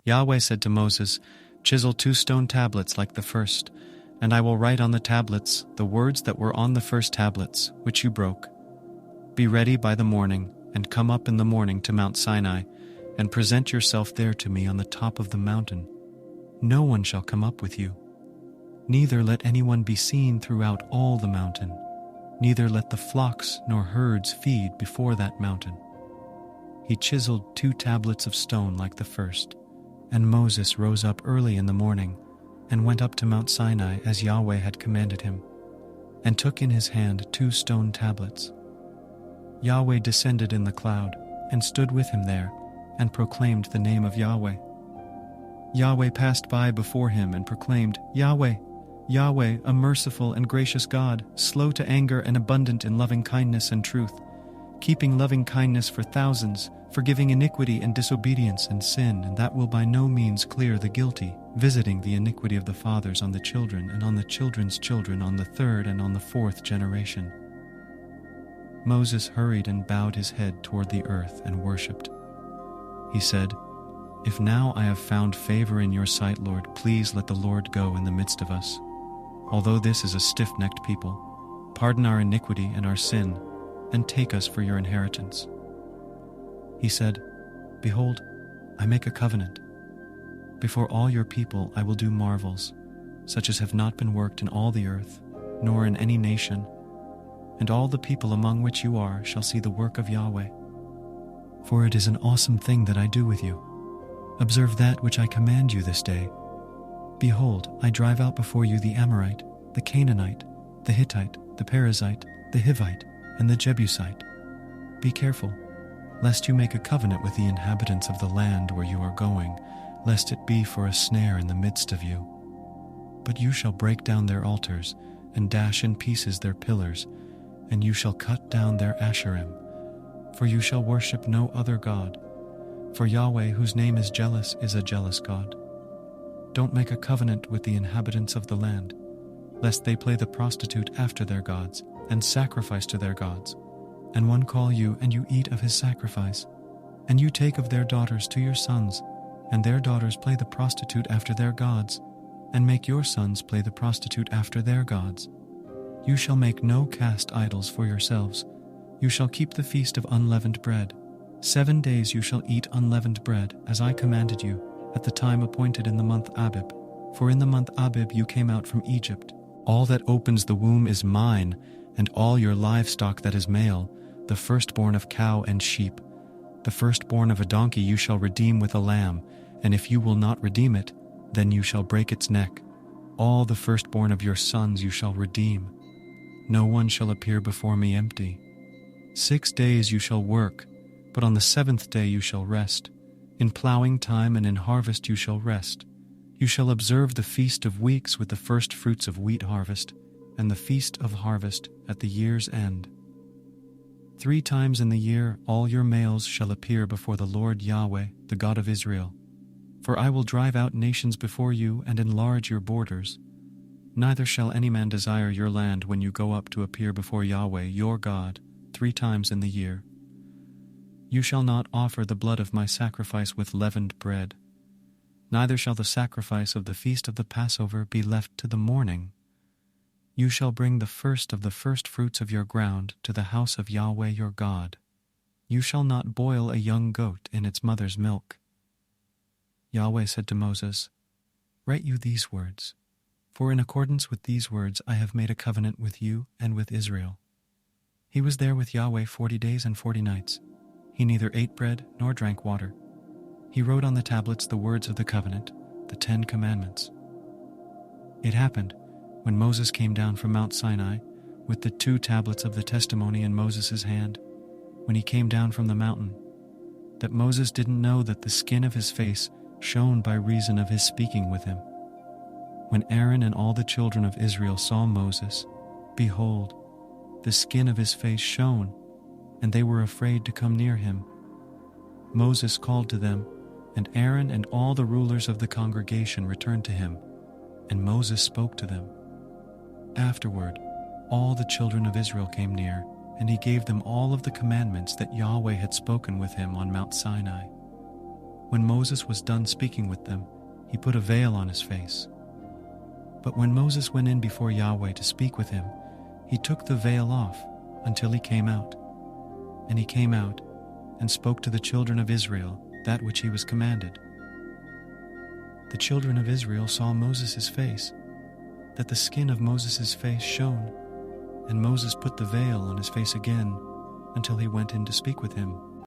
Yahweh said to Moses, "Chisel 2 stone tablets like the first, and I will write on the tablets the words that were on the first tablets, which you broke. Be ready by the morning, and come up in the morning to Mount Sinai, and present yourself there to me on the top of the mountain. No one shall come up with you. Neither let anyone be seen throughout all the mountain. Neither let the flocks nor herds feed before that mountain." He chiseled 2 tablets of stone like the first, and Moses rose up early in the morning, and went up to Mount Sinai as Yahweh had commanded him, and took in his hand 2 stone tablets. Yahweh descended in the cloud, and stood with him there, and proclaimed the name of Yahweh. Yahweh passed by before him and proclaimed, "Yahweh, Yahweh, a merciful and gracious God, slow to anger and abundant in loving kindness and truth, keeping loving kindness for thousands, forgiving iniquity and disobedience and sin, and that will by no means clear the guilty, visiting the iniquity of the fathers on the children and on the children's children on the 3rd and on the 4th generation." Moses hurried and bowed his head toward the earth and worshipped. He said, "If now I have found favor in your sight, Lord, please let the Lord go in the midst of us. Although this is a stiff-necked people, pardon our iniquity and our sin, and take us for your inheritance." He said, "Behold, I make a covenant. Before all your people I will do marvels, such as have not been worked in all the earth, nor in any nation, and all the people among which you are shall see the work of Yahweh. For it is an awesome thing that I do with you. Observe that which I command you this day. Behold, I drive out before you the Amorite, the Canaanite, the Hittite, the Perizzite, the Hivite, and the Jebusite. Be careful, lest you make a covenant with the inhabitants of the land where you are going, lest it be for a snare in the midst of you. But you shall break down their altars, and dash in pieces their pillars, and you shall cut down their Asherim, for you shall worship no other God. For Yahweh, whose name is jealous, is a jealous God. Don't make a covenant with the inhabitants of the land, lest they play the prostitute after their gods, and sacrifice to their gods, and one call you, and you eat of his sacrifice, and you take of their daughters to your sons, and their daughters play the prostitute after their gods, and make your sons play the prostitute after their gods. You shall make no cast idols for yourselves. You shall keep the feast of unleavened bread. 7 days you shall eat unleavened bread, as I commanded you, at the time appointed in the month Abib. For in the month Abib you came out from Egypt. All that opens the womb is mine, and all your livestock that is male, the firstborn of cow and sheep. The firstborn of a donkey you shall redeem with a lamb, and if you will not redeem it, then you shall break its neck. All the firstborn of your sons you shall redeem. No one shall appear before me empty. 6 days you shall work, but on the 7th day you shall rest. In plowing time and in harvest you shall rest. You shall observe the feast of weeks with the first fruits of wheat harvest, and the feast of harvest at the year's end. 3 times in the year all your males shall appear before the Lord Yahweh, the God of Israel. For I will drive out nations before you and enlarge your borders. Neither shall any man desire your land when you go up to appear before Yahweh your God 3 times in the year. You shall not offer the blood of my sacrifice with leavened bread. Neither shall the sacrifice of the feast of the Passover be left to the morning. You shall bring the first of the firstfruits of your ground to the house of Yahweh your God. You shall not boil a young goat in its mother's milk. Yahweh said to Moses, "Write you these words, for in accordance with these words I have made a covenant with you and with Israel." He was there with Yahweh 40 days and 40 nights. He neither ate bread nor drank water. He wrote on the tablets the words of the covenant, the 10 commandments. It happened, when Moses came down from Mount Sinai, with the 2 tablets of the testimony in Moses' hand, when he came down from the mountain, that Moses didn't know that the skin of his face shone by reason of his speaking with him. When Aaron and all the children of Israel saw Moses, behold, the skin of his face shone, and they were afraid to come near him. Moses called to them, and Aaron and all the rulers of the congregation returned to him, and Moses spoke to them. Afterward, all the children of Israel came near, and he gave them all of the commandments that Yahweh had spoken with him on Mount Sinai. When Moses was done speaking with them, he put a veil on his face. But when Moses went in before Yahweh to speak with him, he took the veil off until he came out. And he came out and spoke to the children of Israel that which he was commanded. The children of Israel saw Moses' face, that the skin of Moses' face shone, and Moses put the veil on his face again until he went in to speak with him.